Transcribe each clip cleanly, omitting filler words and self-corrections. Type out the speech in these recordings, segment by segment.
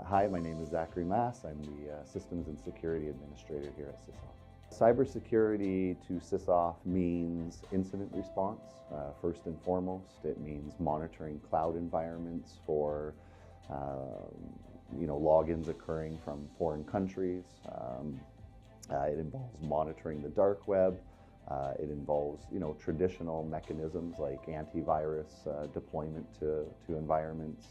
Hi, my name is Zachary. I'm the Systems and Security Administrator here at Sysoft. Cybersecurity to Sysoft means incident response, first and foremost. It means monitoring cloud environments for logins occurring from foreign countries. It involves monitoring the dark web. It involves traditional mechanisms like antivirus deployment to environments,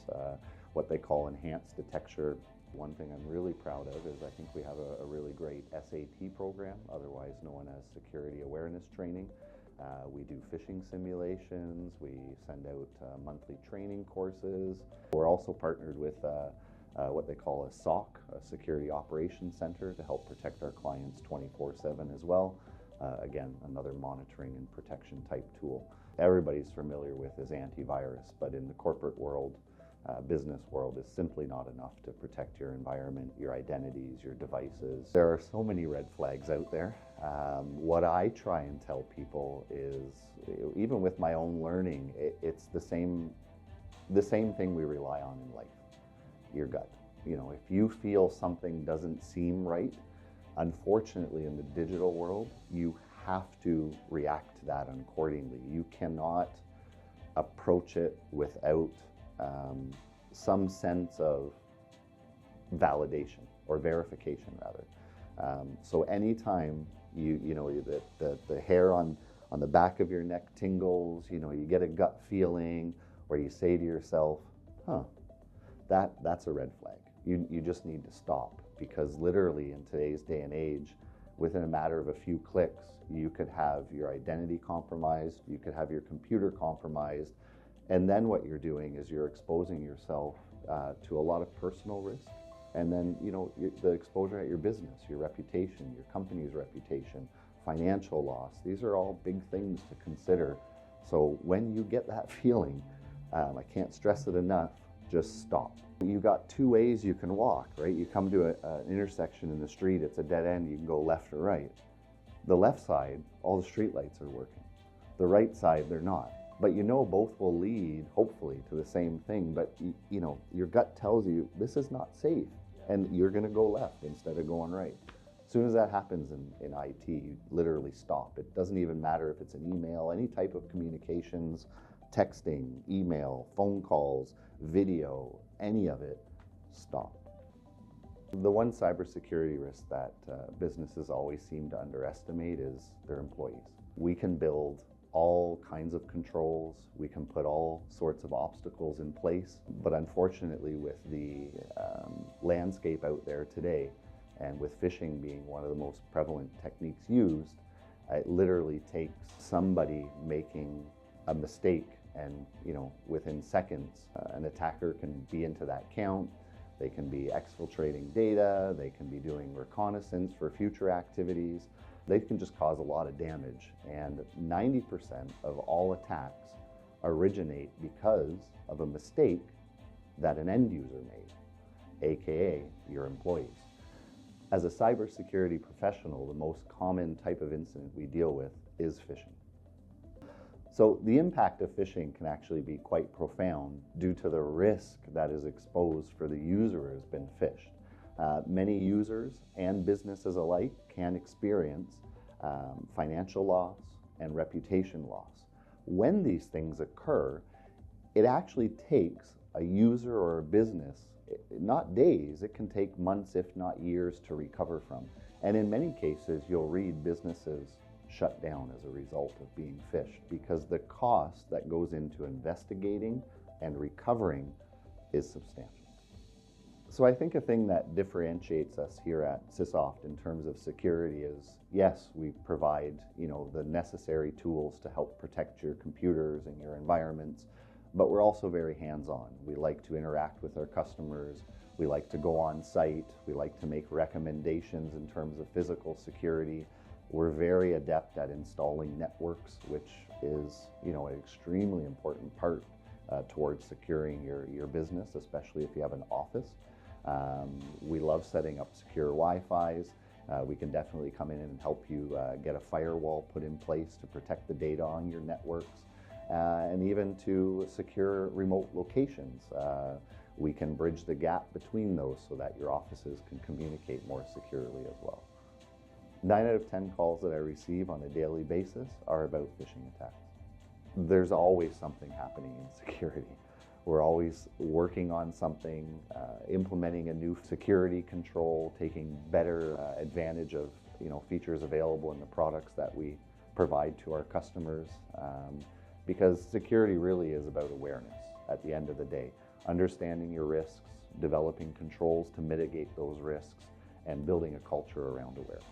what they call enhanced detection. One thing I'm really proud of is I think we have a really great SAT program, otherwise known as Security Awareness Training. We do phishing simulations, we send out monthly training courses. We're also partnered with what they call a SOC, a Security Operations Center, to help protect our clients 24/7 as well. Again, another monitoring and protection type tool. Everybody's familiar with is antivirus, but in the corporate world, business world, is simply not enough to protect your environment, your identities, your devices. There are so many red flags out there. What I try and tell people is, even with my own learning, it's the same thing we rely on in life, your gut. If you feel something doesn't seem right, unfortunately in the digital world, you have to react to that accordingly. You cannot approach it without some sense of validation or verification, rather. So anytime the hair on the back of your neck tingles, you get a gut feeling, or you say to yourself, that's a red flag. You just need to stop, because literally in today's day and age, within a matter of a few clicks, you could have your identity compromised, you could have your computer compromised, and then what you're doing is you're exposing yourself to a lot of personal risk, and then the exposure at your business, your reputation, your company's reputation, financial loss. These are all big things to consider. So when you get that feeling, I can't stress it enough, just stop. You got two ways you can walk, right? You come to an intersection in the street, it's a dead end, you can go left or right. The left side, all the street lights are working. The right side, they're not. But both will lead, hopefully, to the same thing. But your gut tells you this is not safe, and you're going to go left instead of going right. As soon as that happens in IT, you literally stop. It doesn't even matter if it's an email, any type of communications, texting, email, phone calls, video, any of it, stop. The one cybersecurity risk that businesses always seem to underestimate is their employees. We can build all kinds of controls, we can put all sorts of obstacles in place, but unfortunately with the landscape out there today, and with phishing being one of the most prevalent techniques used, it literally takes somebody making a mistake, and within seconds an attacker can be into that account. They can be exfiltrating data, they can be doing reconnaissance for future activities. They can just cause a lot of damage, and 90% of all attacks originate because of a mistake that an end user made, aka your employees. As a cybersecurity professional, the most common type of incident we deal with is phishing. So the impact of phishing can actually be quite profound due to the risk that is exposed for the user who has been phished. Many users and businesses alike can experience financial loss and reputation loss. When these things occur, it actually takes a user or a business, not days, it can take months, if not years, to recover from. And in many cases, you'll read businesses shut down as a result of being phished, because the cost that goes into investigating and recovering is substantial. So I think a thing that differentiates us here at Sysoft in terms of security is, yes, we provide the necessary tools to help protect your computers and your environments, but we're also very hands-on. We like to interact with our customers, we like to go on site, we like to make recommendations in terms of physical security. We're very adept at installing networks, which is an extremely important part towards securing your business, especially if you have an office. We love setting up secure Wi-Fis. We can definitely come in and help you get a firewall put in place to protect the data on your networks, and even to secure remote locations. we can bridge the gap between those so that your offices can communicate more securely as well. 9 out of 10 calls that I receive on a daily basis are about phishing attacks. There's always something happening in security. We're always working on something, implementing a new security control, taking better advantage of features available in the products that we provide to our customers, because security really is about awareness at the end of the day. Understanding your risks, developing controls to mitigate those risks, and building a culture around awareness.